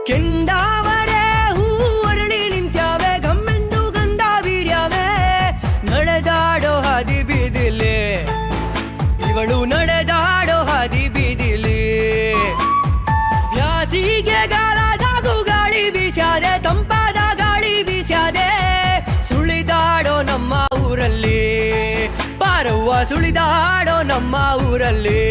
ಕೆಂಡಾವರೆ ಹೂವರಳಿ ನಿಂತ್ಯಾವೆ ಗಮ್ಮೆಂದು ಗಂಧ ಬೀರ್ಯಾವೆ ನಡೆದಾಡೋ ಹಾದಿ ಬೀದಿಲಿ ಇವಳು ನಡೆದಾಡೋ ಹಾದಿ ಬೀದಿಲಿ ಬ್ಯಾಸಿಗೆ ಗಾಲದಾಗು ಗಾಳಿ ಬೀಸ್ಯಾದೆ ತಂಪಾದ ಗಾಳಿ ಬೀಸ್ಯಾದೆ ಸುಳಿದಾಡೋ ನಮ್ಮ ಊರಲ್ಲಿ ಪಾರವ್ವ ಸುಳಿದಾಡೋ ನಮ್ಮ ಊರಲ್ಲಿ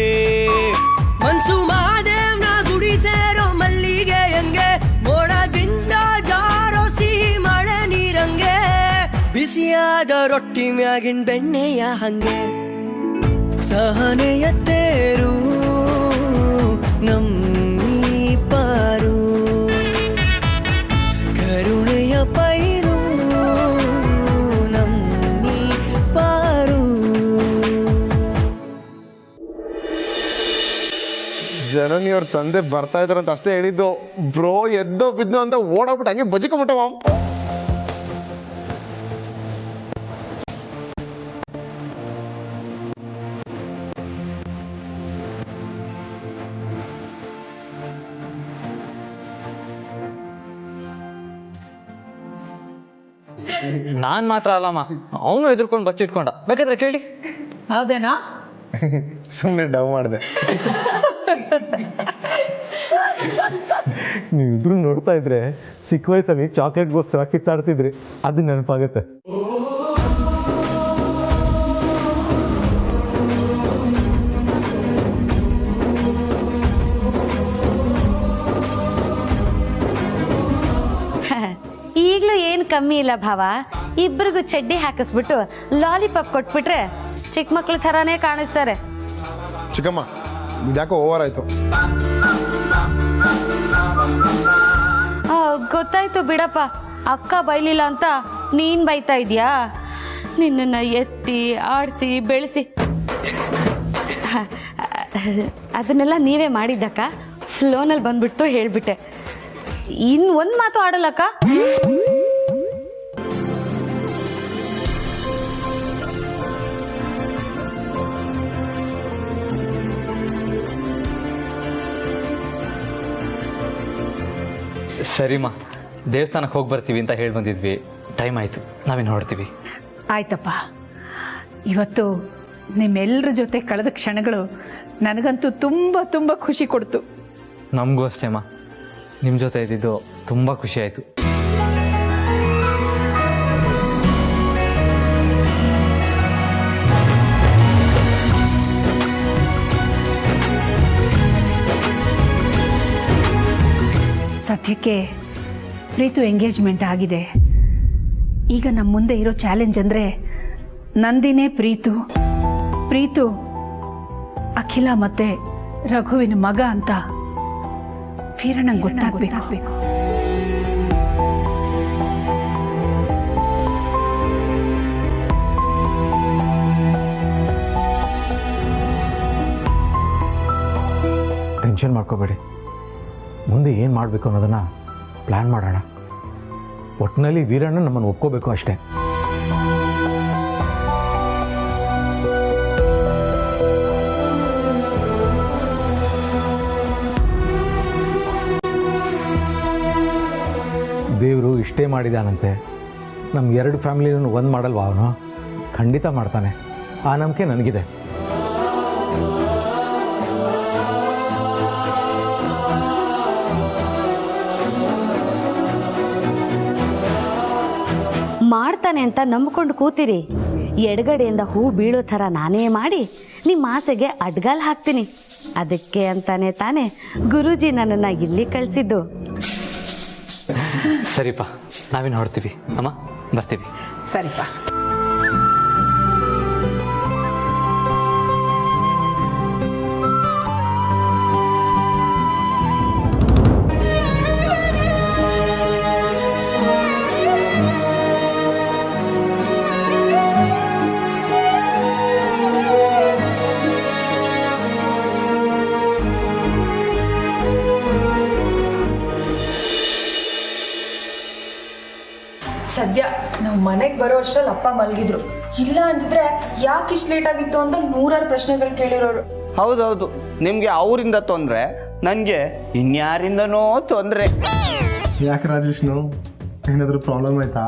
ಮನ್ಸು ಮಾದೇವ್ನ ಗುಡಿ ಸೇರೋ ಮಲ್ಲಿಗೆ ಹಂಗೆ ಮೋಡದಿಂದ ಜಾರೋ ಸಿಹಿ ಮಳೆ ನೀರಂಗೆ ಬಿಸಿಯಾದ ರೊಟ್ಟಿ ಮ್ಯಾಗಿನ ಬೆಣ್ಣೆಯ ಹಂಗೆ ಸಹನೆಯ ತೇರು ನಮ್ಮೀ ಪಾರು ಕರುಣೆಯ ಪೈರು ನಮ್ಮೀ ಪಾರು. ಜನನಿಯವ್ರ ತಂದೆ ಬರ್ತಾ ಇದಾರಂತ ಅಷ್ಟೇ ಹೇಳಿದ್ದು, ಬ್ರೋ ಎದ್ದೋ ಬಿದ್ದೋ ಅಂತ ಓಡೋಗ್ಬಿಟ್ಟು ಹಂಗೆ ಬಜಿಕೊಂಬಿಟ್ಟವ. ನಾನ್ ಮಾತ್ರ ಅಲ್ಲಮ್ಮ, ಅವನು ಎದುರ್ಕೊಂಡು ಬಚ್ಚಿಟ್ಕೊಂಡ. ಬೇಕಾದ್ರೆ ಕೇಳಿ. ಹೌದೇನಾ? ಸುಮ್ಮನೆ ಡವ್ ಮಾಡಿದೆ. ನೀವಿಬ್ರು ನೋಡ್ತಾ ಇದ್ರೆ ಚಿಕ್ಕ ವಯಸ್ಸಲ್ಲಿ ಚಾಕ್ಲೇಟ್ಗೋಸ್ಕರ ಕಿತ್ತಾಡ್ತಿದ್ರಿ, ಅದು ನೆನಪಾಗತ್ತೆ. ಈಗಲೂ ಏನು ಕಮ್ಮಿ ಇಲ್ಲ ಭಾವ. ಇಬ್ಬರಿಗೂ ಚಡ್ಡಿ ಹಾಕಿಸ್ಬಿಟ್ಟು ಲಾಲಿಪಾಪ್ ಕೊಟ್ಬಿಟ್ರೆ ಚಿಕ್ಕ ಮಕ್ಳ ಥರಾನೇ ಕಾಣಿಸ್ತಾರೆ. ಚಿಕ್ಕಮ್ಮ, ಇದ್ಯಾಕೋ ಓವರ್ ಆಯ್ತು. ಗೊತ್ತಾಯ್ತು ಬಿಡಪ್ಪ, ಅಕ್ಕ ಬೈಲಿಲ್ಲ ಅಂತ ನೀನ್ ಬೈತಾ ಇದೀಯಾ? ನಿನ್ನನ್ನ ಎತ್ತಿ ಆಡಿಸಿ ಬೆಳೆಸಿ ಅದನ್ನೆಲ್ಲ ನೀವೇ ಮಾಡಿದ್ದಕ್ಕ. ಫ್ಲೋನಲ್ಲಿ ಬಂದ್ಬಿಟ್ಟು ಹೇಳ್ಬಿಟ್ಟೆ. ಇನ್ನು ಒಂದು ಮಾತು ಆಡಲ್ಲಕ್ಕ. ಸರಿಮ್ಮ, ದೇವಸ್ಥಾನಕ್ಕೆ ಹೋಗಿ ಬರ್ತೀವಿ ಅಂತ ಹೇಳಿ ಬಂದಿದ್ವಿ. ಟೈಮ್ ಆಯಿತು, ನಾವೇನು ಹೊರಡ್ತೀವಿ. ಆಯ್ತಪ್ಪ. ಇವತ್ತು ನಿಮ್ಮೆಲ್ಲರ ಜೊತೆ ಕಳೆದ ಕ್ಷಣಗಳು ನನಗಂತೂ ತುಂಬ ತುಂಬ ಖುಷಿ ಕೊಡ್ತು. ನಮಗೂ ಅಷ್ಟೇಮ್ಮ, ನಿಮ್ಮ ಜೊತೆ ಇದ್ದಿದ್ದು ತುಂಬ ಖುಷಿ ಆಯಿತು. ಸದ್ಯಕ್ಕೆ ಪ್ರೀತು ಎಂಗೇಜ್ಮೆಂಟ್ ಆಗಿದೆ. ಈಗ ನಮ್ಮ ಮುಂದೆ ಇರೋ ಚಾಲೆಂಜ್ ಅಂದರೆ ನಂದಿನೇ ಪ್ರೀತು, ಪ್ರೀತು ಅಖಿಲ ಮತ್ತೆ ರಘುವಿನ ಮಗ ಅಂತ ವೀರಣ್ಣಂಗೆ ಗೊತ್ತಾಗಬೇಕು. ಟೆನ್ಷನ್ ಮಾಡ್ಕೋಬೇಡಿ, ಮುಂದೆ ಏನು ಮಾಡಬೇಕು ಅನ್ನೋದನ್ನು ಪ್ಲ್ಯಾನ್ ಮಾಡೋಣ. ಒಟ್ಟಿನಲ್ಲಿ ವೀರಣ್ಣ ನಮ್ಮನ್ನು ಒಪ್ಕೋಬೇಕು ಅಷ್ಟೇ. ದೇವರು ಇಷ್ಟೇ ಮಾಡಿದಾನಂತೆ, ನಮ್ಮ ಎರಡು ಫ್ಯಾಮಿಲಿನೂ ಒಂದು ಮಾಡಲ್ವಾ ಅವನು? ಖಂಡಿತ ಮಾಡ್ತಾನೆ, ಆ ನಂಬಿಕೆ ನನಗಿದೆ. ಮಾಡ್ತಾನೆ ಅಂತ ನಂಬ್ಕೊಂಡು ಕೂತಿರಿ. ಎಡಗಡೆಯಿಂದ ಹೂ ಬೀಳೋ ಥರ ನಾನೇ ಮಾಡಿ ನಿಮ್ಮ ಆಸೆಗೆ ಅಡ್ಗಾಲ್ ಹಾಕ್ತೀನಿ. ಅದಕ್ಕೆ ಅಂತಾನೆ ತಾನೇ ಗುರೂಜಿ ನನ್ನನ್ನು ಇಲ್ಲಿ ಕಳಿಸಿದ್ದು. ಸರಿಪ್ಪ, ನಾವೇನು ಹೊರಡ್ತೀವಿ ಅಮ್ಮ, ಬರ್ತೀವಿ. ಸರಿಪ್ಪ. ಸದ್ಯ ನಾವು ಮನೆಗೆ ಬರೋ ಅಷ್ಟ್ರಲ್ಲಿ ಅಪ್ಪ ಮಲಗಿದ್ರು. ಇಲ್ಲ ಅಂದಿದ್ರೆ ಯಾಕೆ ಇಷ್ಟು ಲೇಟ್ ಆಗಿತ್ತು ಅಂತ 100 ಪ್ರಶ್ನೆಗಳು ಕೇಳಿರೋರು. ಹೌದೌದು, ನಿಮಗೆ ಅವರಿಂದ ತೊಂದರೆ, ನನಗೆ ಇನ್ಯಾರಿಂದನೋ ತೊಂದರೆ. ಯಾಕೆ ರಾಜೇಶ್ನು, ಏನಾದರೂ ಪ್ರಾಬ್ಲಮ್ ಆಯ್ತಾ?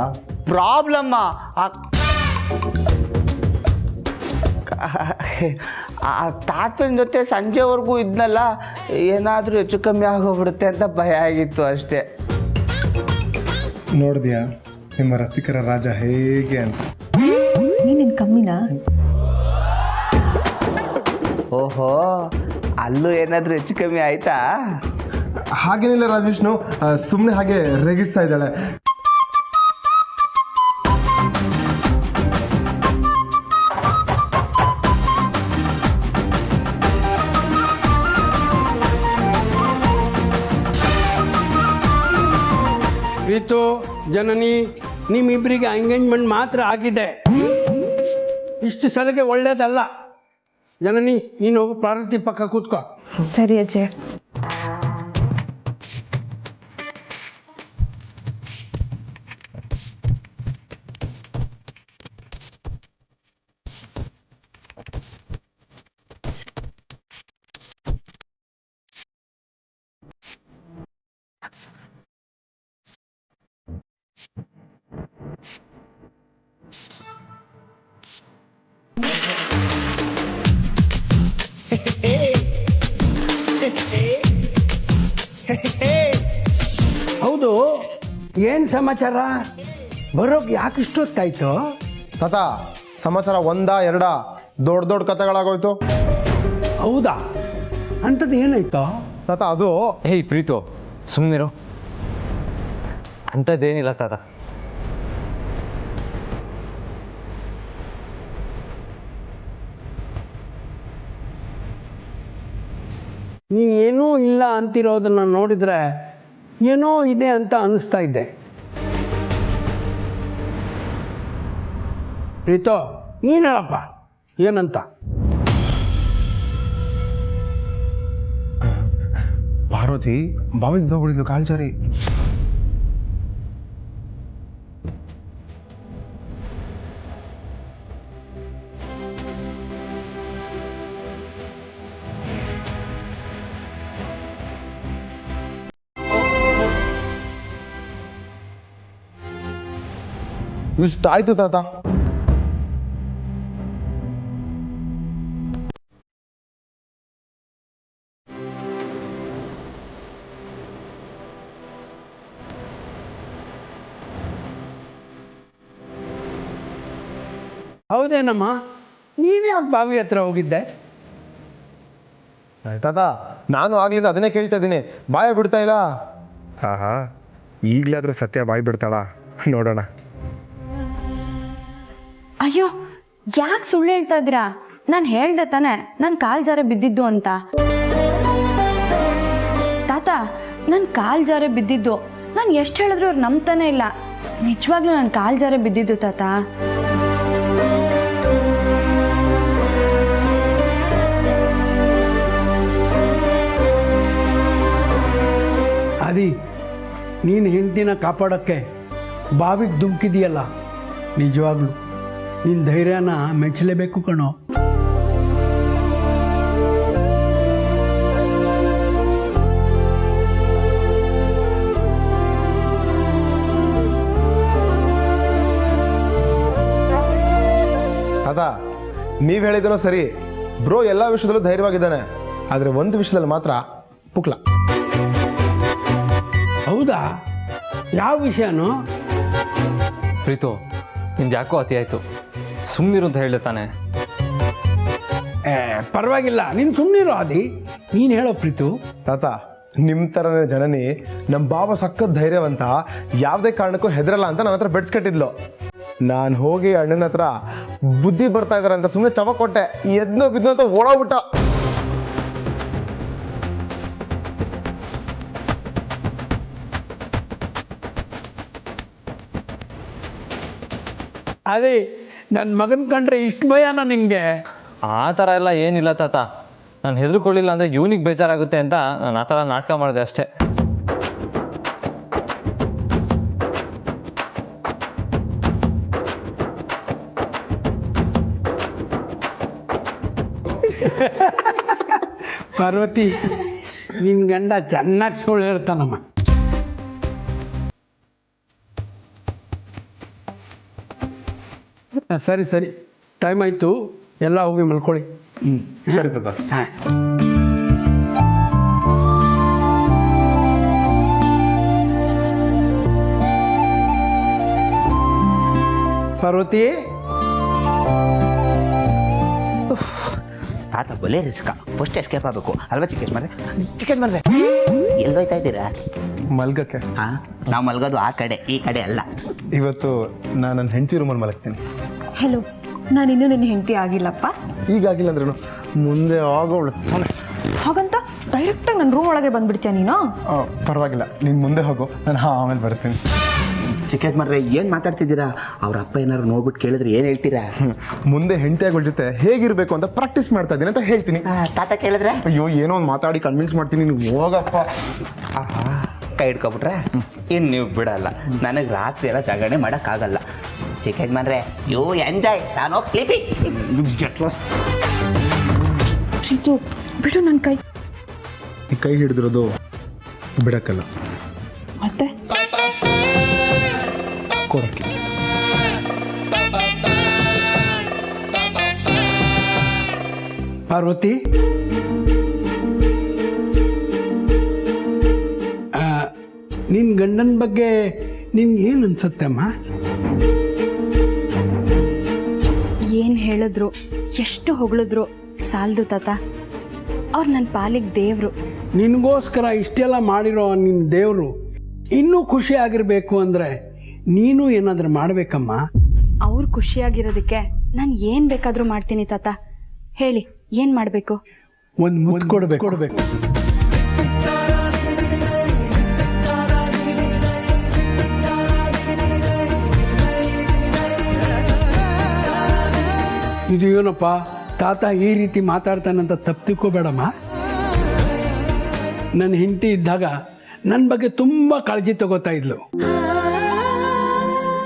ಪ್ರಾಬ್ಲಮ್ಮ? ಆ ತಾತನ ಜೊತೆ ಸಂಜೆವರೆಗೂ ಇದ್ನಲ್ಲ, ಏನಾದರೂ ಹೆಚ್ಚು ಕಮ್ಮಿ ಆಗೋಗ್ಬಿಡುತ್ತೆ ಅಂತ ಭಯ ಆಗಿತ್ತು ಅಷ್ಟೇ. ನೋಡಿದ್ಯಾ ನಿಮ್ಮ ರಸಿಕರ ರಾಜ ಹೇಗೆ ಅಂತ? ನೀನೇನು ಕಮ್ಮಿನಾ? ಓಹೋ, ಅಲ್ಲೂ ಏನಾದರೂ ಹೆಚ್ಚು ಕಮ್ಮಿ ಆಯ್ತಾ? ಹಾಗೇನಿಲ್ಲ ರಾಜವಿಷ್ಣು, ಸುಮ್ಮನೆ ಹಾಗೆ ರೇಗಿಸ್ತಾ ಇದ್ದಾಳೆ. ಪ್ರೀತು, ಜನನಿ, ನಿಮ್ಮಿಬ್ಬರಿಗೆ ಎಂಗೇಜ್ಮೆಂಟ್ ಮಾತ್ರ ಆಗಿದೆ. ಇಷ್ಟು ಸಲಗೆ ಒಳ್ಳೇದಲ್ಲ. ಜನನಿ, ನೀನು ಪಾರ್ವತಿ ಪಕ್ಕ ಕೂತ್ಕೋ. ಸರಿ ಅಜ್ಜೆ. ಹೌದು, ಏನು ಸಮಾಚಾರ? ಬರೋಕೆ ಯಾಕೆ ಇಷ್ಟೊತ್ತಾಯ್ತು? ತಾತ, ಸಮಾಚಾರ ಒಂದಾ ಎರಡ ದೊಡ್ಡ ದೊಡ್ಡ ಕಥೆಗಳಾಗೋಯ್ತು. ಹೌದಾ? ಅಂಥದ್ದು ಏನಾಯ್ತು ತಾತ? ಅದು ಹೇಯ್ ಪ್ರೀತು, ಸುಮ್ಮನಿರು. ಅಂಥದ್ದೇನಿಲ್ಲ ತಾತ. ನೀನೇನೂ ಇಲ್ಲ ಅಂತಿರೋದನ್ನು ನೋಡಿದರೆ ಏನೋ ಇದೆ ಅಂತ ಅನ್ನಿಸ್ತಾ ಇದ್ದೆ. ಪ್ರೀತು, ನೀನು ಹೇಳಪ್ಪ, ಏನಂತ? ಪಾರ್ವತಿ ಬಾವಿಗೆ ಹೋಗ್ಬಿಡಿದ್ಲು ಕಾಲ್ಚಾರಿ. ಇಷ್ಟಾಯ್ತು ತಾತ. ಹೌದೇನಮ್ಮ, ನೀವ್ಯಾಕೆ ಬಾವಿ ಹತ್ರ ಹೋಗಿದ್ದೆ? ತಾತ, ನಾನು ಆಗ್ಲಿಂದ ಅದನ್ನೇ ಕೇಳ್ತಾ ಇದ್ದೀನಿ, ಬಾಯ ಬಿಡ್ತಾ ಇಲ್ಲ. ಆಹಾ, ಈಗಲಾದ್ರೂ ಸತ್ಯ ಬಾಯಿ ಬಿಡ್ತಾಳ ನೋಡೋಣ. ಅಯ್ಯೋ, ಯಾಕೆ ಸುಳ್ಳು ಹೇಳ್ತಾ ಇದ್ದೀರಾ? ನಾನು ಹೇಳ್ದೆ ತಾನೆ ನನ್ನ ಕಾಲು ಜಾರೆ ಬಿದ್ದಿದ್ದು ಅಂತ. ತಾತ, ನನ್ನ ಕಾಲು ಜಾರೆ ಬಿದ್ದಿದ್ದು. ನಾನು ಎಷ್ಟು ಹೇಳಿದ್ರು ಅವ್ರು ನಂಬ್ತಾನೆ ಇಲ್ಲ. ನಿಜವಾಗ್ಲೂ ನನ್ನ ಕಾಲು ಜಾರೆ ಬಿದ್ದಿದ್ದು ತಾತ. ಅದಿ, ನೀನು ಹೆಂಡತಿನ ಕಾಪಾಡೋಕ್ಕೆ ಬಾವಿಗೆ ಧುಮುಕಿದೆಯಲ್ಲ, ನಿಜವಾಗ್ಲು ನಿನ್ನ ಧೈರ್ಯನ ಮೆಚ್ಚಲೇಬೇಕು ಕಣೋ. ತಾತ, ನೀವು ಹೇಳಿದನೋ ಸರಿ, ಬ್ರೋ ಎಲ್ಲ ವಿಷಯದಲ್ಲೂ ಧೈರ್ಯವಾಗಿದ್ದಾನೆ, ಆದರೆ ಒಂದು ವಿಷಯದಲ್ಲಿ ಮಾತ್ರ ಪುಕ್ಲ. ಹೌದಾ? ಯಾವ ವಿಷಯನೋ? ಪ್ರೀತು, ನಿಂದು ಯಾಕೋ ಅತಿ ಆಯಿತು. ಸುಮ್ಮನಿರು ಅಂತ ಹೇಳಿದೆ ತಾನೆ. ಪರವಾಗಿಲ್ಲ, ನೀನು ಸುಮ್ಮನಿರೋ. ಆದಿ, ನೀನು ಹೇಳೋ ಪ್ರೀತು. ತಾತ, ನಿಮ್ಮ ಥರನೇ ಜನನಿ ನಮ್ಮ ಬಾಬಾ ಸಖತ್ ಧೈರ್ಯವಂತ, ಯಾವುದೇ ಕಾರಣಕ್ಕೂ ಹೆದರಲ್ಲ ಅಂತ ನನ್ನ ಹತ್ರ ಬೆಡ್ಸ್ಕಟ್ಟಿದ್ಲು. ನಾನು ಹೋಗಿ ಅಣ್ಣನ ಹತ್ರ ಬುದ್ಧಿ ಬರ್ತಾ ಇದಾರೆ ಅಂತ ಸುಮ್ಮನೆ ಚವ ಕೊಟ್ಟೆ, ಎದ್ನೋ ಬಿದ್ನೋ ಅಂತ ಓಡೋಗ್ಬಿಟ್ಟ. ಅದೇ ನನ್ನ ಮಗನ ಕಂಡ್ರೆ ಇಷ್ಟು ಭಯನಾ ನಿನಗೆ? ಆ ಥರ ಎಲ್ಲ ಏನಿಲ್ಲ ತಾತ. ನಾನು ಹೆದರ್ಕೊಳ್ಳಿಲ್ಲ ಅಂದರೆ ಇವನಿಗೆ ಬೇಜಾರಾಗುತ್ತೆ ಅಂತ ನಾನು ಆ ಥರ ನಾಟಕ ಮಾಡಿದೆ ಅಷ್ಟೇ. ಪಾರ್ವತಿ ನಿನ್ನ ಗಂಡ ಚೆನ್ನಾಗಿ ಸುಳ್ಳು ಹೇಳ್ತಾನಮ್ಮ. ಸರಿ ಸರಿ, ಟೈಮ್ ಆಯಿತು, ಎಲ್ಲ ಹೋಗಿ ಮಲ್ಕೊಳ್ಳಿ. ಸರಿ ತಾತ. ಹಾಂ. ಪಾರ್ವತಿ, ತಾತ ಬಲೆ ರಿಸ್ಕ, ಫಸ್ಟ್ ಎಸ್ಕೇಪ್ ಆಗಬೇಕು ಅಲ್ವಾ ಚಿಕ್ಕೇಶ್ ಮಾರ್ರೆ ಎಲ್ಲೋಯ್ತಾ ಇದ್ದೀರಾ? ಮಲ್ಗಕ್ಕೆ. ಹಾಂ, ನಾವು ಮಲ್ಗೋದು ಆ ಕಡೆ, ಈ ಕಡೆ ಅಲ್ಲ. ಇವತ್ತು ನಾನು ನನ್ನ ಹೆಂಡತಿ ರೂಮಲ್ಲಿ ಮಲಗ್ತೀನಿ. ಹಲೋ, ನಾನಿನ್ನೂ ನಿನ್ನ ಹೆಂಡತಿ ಆಗಿಲ್ಲಪ್ಪ. ಈಗಾಗಿಲ್ಲ ಅಂದ್ರೇನು, ಮುಂದೆ ಆಗೋಳು. ಹಾಗಂತ ಡೈರೆಕ್ಟಾಗಿ ನನ್ನ ರೂಮ್ ಒಳಗೆ ಬಂದ್ಬಿಡ್ತೀಯ ನೀನು? ಪರವಾಗಿಲ್ಲ, ನೀನು ಮುಂದೆ ಹೋಗು, ನಾನು ಆಮೇಲೆ ಬರ್ತೀನಿ. ಚಿಕ್ಕೇಶ್ ಮಾರ್ರೆ ಏನು ಮಾತಾಡ್ತಿದ್ದೀರಾ? ಅವ್ರ ಅಪ್ಪ ಏನಾದ್ರು ನೋಡ್ಬಿಟ್ಟು ಕೇಳಿದ್ರೆ ಏನು ಹೇಳ್ತೀರಾ? ಮುಂದೆ ಹೆಂಡತಿಯಾಗಳ ಜೊತೆ ಹೇಗಿರಬೇಕು ಅಂತ ಪ್ರಾಕ್ಟೀಸ್ ಮಾಡ್ತಾ ಇದ್ದೀನಿ ಅಂತ ಹೇಳ್ತೀನಿ. ತಾತ ಕೇಳಿದ್ರೆ ಅಯ್ಯೋ ಏನೋ ಒಂದು ಮಾತಾಡಿ ಕನ್ವಿನ್ಸ್ ಮಾಡ್ತೀನಿ, ನೀವು ಹೋಗಪ್ಪ. ಕೈ ಹಿಡ್ಕೊಬಿಟ್ರೆ ಇನ್ನು ನೀವು ಬಿಡಲ್ಲ. ನನಗೆ ರಾತ್ರಿ ಎಲ್ಲ ಜಾಗರಣೆ ಮಾಡೋಕ್ಕಾಗಲ್ಲ. ಚಿಕ್ಕೇಶ್ ಮಾರ್ರೆ ಯು ಎಂಜಾಯ್, ನಾನು ಹೋಗಿ ಸ್ಲೀಪಿ. ಪ್ರೀತು ಬಿಡು ನನ್ನ ಕೈ. ಈ ಕೈ ಹಿಡಿದಿರೋದು ಬಿಡಕ್ಕಲ್ಲ, ಮತ್ತೆ ಕೊಡಕ್ಕೆ. ಪಾರ್ವತಿ, ನಿನ್ನ ಗಂಡನ ಬಗ್ಗೆ ನಿನ್ಗೆ ಏನು ಅನ್ಸುತ್ತೆ ಅಮ್ಮ? ಏನು ಹೇಳಿದ್ರು, ಎಷ್ಟು ಹೊಗಳಿದ್ರು ಸಾಲದು ತಾತ. ಅವ್ರು ನನ್ನ ಪಾಲಿಗೆ ದೇವರು. ನಿನಗೋಸ್ಕರ ಇಷ್ಟೆಲ್ಲ ಮಾಡಿರೋ ನಿನ್ನ ದೇವರು ಇನ್ನೂ ಖುಷಿ ಆಗಿರಬೇಕು ಅಂದರೆ ನೀನು ಏನಾದರೂ ಮಾಡಬೇಕಮ್ಮ. ಅವ್ರು ಖುಷಿಯಾಗಿರೋದಕ್ಕೆ ನಾನು ಏನು ಬೇಕಾದರೂ ಮಾಡ್ತೀನಿ ತಾತ. ಹೇಳಿ, ಏನು ಮಾಡಬೇಕು? ಒಂದು ಮುತ್ತು ಕೊಡಬೇಕು. ಇದು ಏನಪ್ಪ ತಾತ ಈ ರೀತಿ ಮಾತಾಡ್ತಾನಂತ ತಪ್ಪು ತಿಳ್ಕೊಬೇಡಮ್ಮ. ನನ್ನ ಹೆಂಡತಿ ಇದ್ದಾಗ ನನ್ನ ಬಗ್ಗೆ ತುಂಬ ಕಾಳಜಿ ತಗೋತಾ ಇದ್ಲು.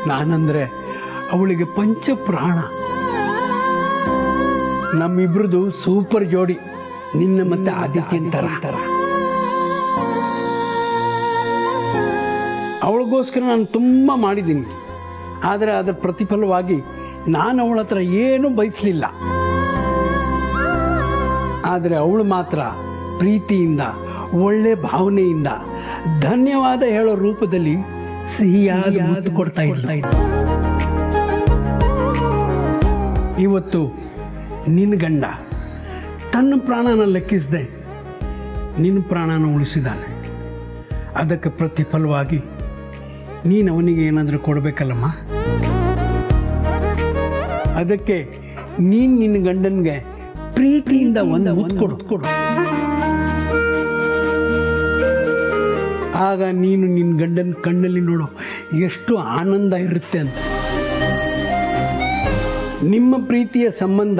ನಾನಂದ್ರೆ ಅವಳಿಗೆ ಪಂಚ ಪ್ರಾಣ. ನಮ್ಮಿಬ್ರದು ಸೂಪರ್ ಜೋಡಿ, ನಿನ್ನ ಮತ್ತೆ ಆದಿತ್ಯನ ತರ. ಅವಳಿಗೋಸ್ಕರ ನಾನು ತುಂಬ ಮಾಡಿದ್ದೀನಿ, ಆದರೆ ಅದರ ಪ್ರತಿಫಲವಾಗಿ ನಾನು ಅವಳ ಹತ್ರ ಏನೂ ಬಯಸಲಿಲ್ಲ. ಆದರೆ ಅವಳು ಮಾತ್ರ ಪ್ರೀತಿಯಿಂದ, ಒಳ್ಳೆ ಭಾವನೆಯಿಂದ, ಧನ್ಯವಾದ ಹೇಳೋ ರೂಪದಲ್ಲಿ ಸಿಹಿಯಾದ ಮುತ್ತು ಕೊಡ್ತಾ ಇಲ್ಲ. ಇವತ್ತು ನಿನ್ನ ಗಂಡ ತನ್ನ ಪ್ರಾಣನ ಲೆಕ್ಕಿಸದೆ ನಿನ್ನ ಪ್ರಾಣನ ಉಳಿಸಿದ್ದಾನೆ. ಅದಕ್ಕೆ ಪ್ರತಿಫಲವಾಗಿ ನೀನು ಅವನಿಗೆ ಏನಾದರೂ ಕೊಡಬೇಕಲ್ಲಮ್ಮ. ಅದಕ್ಕೆ ನೀನು ನಿನ್ನ ಗಂಡನಿಗೆ ಪ್ರೀತಿಯಿಂದ ಒಂದು ಮುತ್ತು ಕೊಡು. ಆಗ ನೀನು ನಿನ್ನ ಗಂಡನ ಕಣ್ಣಲ್ಲಿ ನೋಡೋ ಎಷ್ಟು ಆನಂದ ಇರುತ್ತೆ ಅಂತ. ನಿಮ್ಮ ಪ್ರೀತಿಯ ಸಂಬಂಧ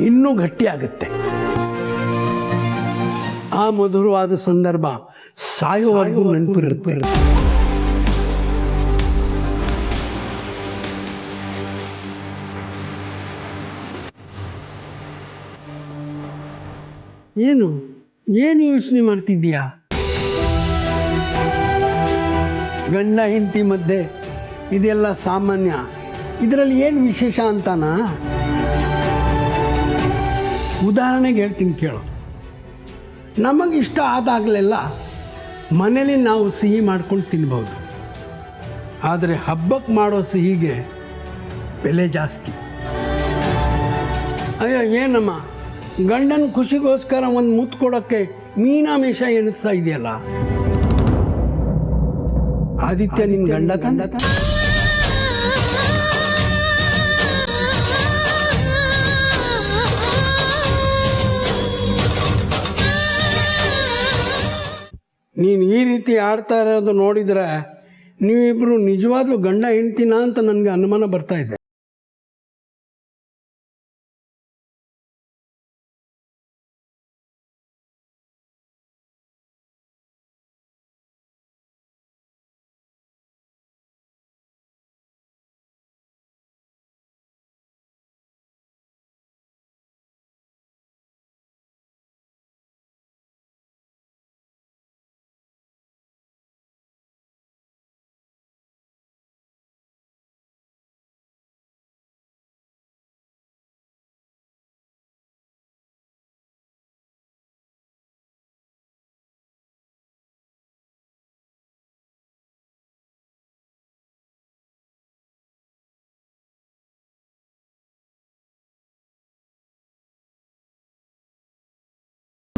ಇನ್ನೂ ಗಟ್ಟಿಯಾಗುತ್ತೆ. ಆ ಮಧುರವಾದ ಸಂದರ್ಭ ಸಾಯುವವರೆಗೂ ನೆನಪಿರುತ್ತೆ. ಏನು ಯೋಚನೆ ಮಾಡ್ತಿದ್ದೀಯಾ? ಗಂಡ ಹೆಂಡತಿ ಮಧ್ಯೆ ಇದೆಲ್ಲ ಸಾಮಾನ್ಯ, ಇದರಲ್ಲಿ ಏನು ವಿಶೇಷ ಅಂತಾನ? ಉದಾಹರಣೆಗೆ ಹೇಳ್ತೀನಿ ಕೇಳು. ನಮಗಿಷ್ಟ ಆದಾಗಲೆಲ್ಲ ಮನೇಲಿ ನಾವು ಸಿಹಿ ಮಾಡ್ಕೊಂಡು ತಿನ್ಬೋದು. ಆದರೆ ಹಬ್ಬಕ್ಕೆ ಮಾಡೋ ಸಿಹಿಗೆ ಬೆಲೆ ಜಾಸ್ತಿ. ಅಯ್ಯೋ ಏನಮ್ಮ, ಗಂಡನ ಖುಷಿಗೋಸ್ಕರ ಒಂದು ಮುತ್ತು ಕೊಡೋಕ್ಕೆ ಮೀನಾಮೇಷ ಎನಿಸ್ತಾ ಇದೆಯಲ್ಲ. ಆದಿತ್ಯ ನಿನ್ನ ಗಂಡ ತಂದ ನೀನು ಈ ರೀತಿ ಆಡ್ತಾ ಇರೋದು ನೋಡಿದರೆ ನೀವಿಬ್ಬರು ನಿಜವಾಗ್ಲೂ ಗಂಡ ಹೆಂಡ್ತಿನ ಅಂತ ನನಗೆ ಅನುಮಾನ ಬರ್ತಾ ಇದೆ.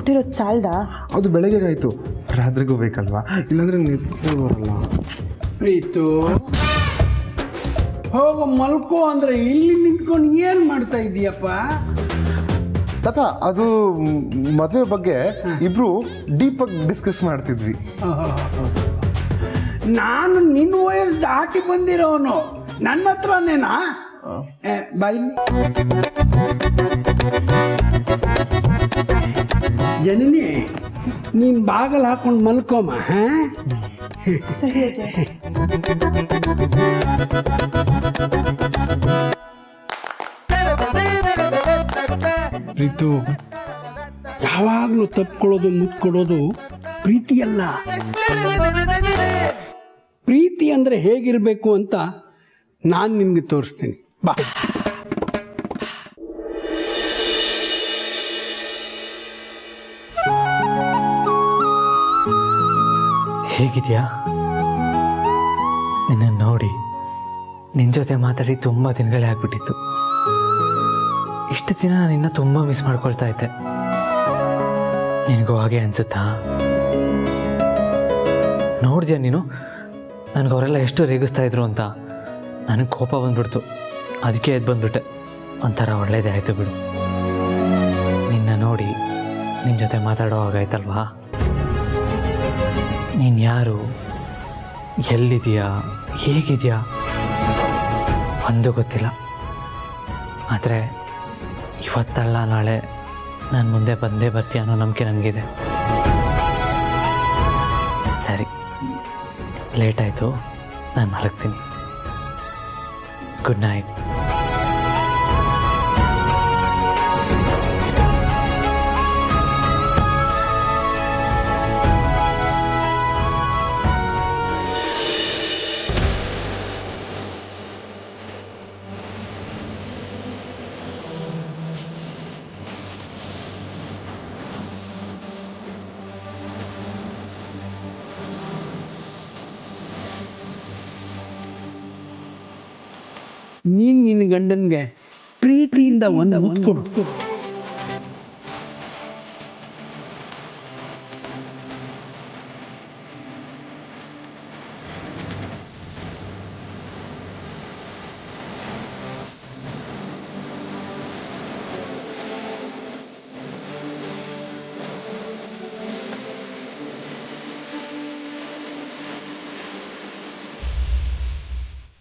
ಕೊಟ್ಟಿರೋದು ಸಾಲ್ದಾ? ಅದು ಬೆಳಗ್ಗೆ ಆಯಿತು, ರಾತ್ರಿಗೂ ಬೇಕಲ್ವಾ, ಇಲ್ಲಾಂದ್ರೆ ನಿದ್ದೆ ಬರಲ್ಲ. ಪ್ರೀತು, ಹೋಗು ಮಲ್ಕೋ ಅಂದರೆ ಇಲ್ಲಿ ನಿಂತ್ಕೊಂಡು ಏನು ಮಾಡ್ತಾ ಇದ್ದೀಯಪ್ಪ? ತಾತ, ಅದು ಮದುವೆ ಬಗ್ಗೆ ಇಬ್ರು ಡೀಪ್ ಆಗಿ ಡಿಸ್ಕಸ್ ಮಾಡ್ತಿದ್ವಿ. ನಾನು ನಿನ್ನ ವಯಸ್ಸು ದಾಟಿ ಬಂದಿರೋನು, ನನ್ನ ಹತ್ರನೇನಾ? ಬಾಯ್ ಜನನಿ, ನೀನು ಬಾಗಲ್ ಹಾಕೊಂಡು ಮಲ್ಕೋಮ. ಪ್ರೀತು, ಯಾವಾಗಲೂ ತಪ್ಕೊಳ್ಳೋದು ಮುತ್ಕೊಡೋದು ಪ್ರೀತಿಯಲ್ಲ. ಪ್ರೀತಿ ಅಂದರೆ ಹೇಗಿರಬೇಕು ಅಂತ ನಾನು ನಿನಗೆ ತೋರಿಸ್ತೀನಿ, ಬಾ. ಹೇಗಿದೆಯಾ? ನಿನ್ನನ್ನು ನೋಡಿ, ನಿನ್ನ ಜೊತೆ ಮಾತಾಡಿ ತುಂಬ ದಿನಗಳೇ ಆಗ್ಬಿಟ್ಟಿತ್ತು. ಇಷ್ಟು ದಿನ ನಾನು ನಿನ್ನ ತುಂಬ ಮಿಸ್ ಮಾಡ್ಕೊಳ್ತಾ ಇದ್ದೆ. ನಿನಗೂ ಹಾಗೆ ಅನ್ಸುತ್ತಾ? ನೋಡಿದ್ಯಾ ನೀನು, ನನಗೆ ಅವರೆಲ್ಲ ಎಷ್ಟು ರೇಗಿಸ್ತಾ ಇದ್ರು ಅಂತ. ನನಗೆ ಕೋಪ ಬಂದ್ಬಿಡ್ತು, ಅದಕ್ಕೆ ಎದ್ದು ಬಂದ್ಬಿಟ್ಟೆ. ಒಂಥರ ಒಳ್ಳೇದೇ ಆಯಿತು ಬಿಡು. ನಿನ್ನ ನೋಡಿ ನಿನ್ನ ಜೊತೆ ಮಾತಾಡೋ ಹಾಗಾಯ್ತಲ್ವಾ? ನೀನು ಯಾರು, ಎಲ್ಲಿದೆಯಾ, ಹೇಗಿದೆಯಾ ಒಂದು ಗೊತ್ತಿಲ್ಲ. ಆದರೆ ಇವತ್ತಲ್ಲ ನಾಳೆ ನಾನು ಮುಂದೆ ಬಂದೇ ಬರ್ತೀಯ ಅನ್ನೋ ನಂಬಿಕೆ ನನಗಿದೆ. ಸರಿ, ಲೇಟ್ ಆಯಿತು, ನಾನು ಮಲಗ್ತೀನಿ. Good night. ನೀನು ನಿನ್ನ ಗಂಡನಿಗೆ ಪ್ರೀತಿಯಿಂದ ಒಂದು ಮುತ್ತು ಕೊಡು.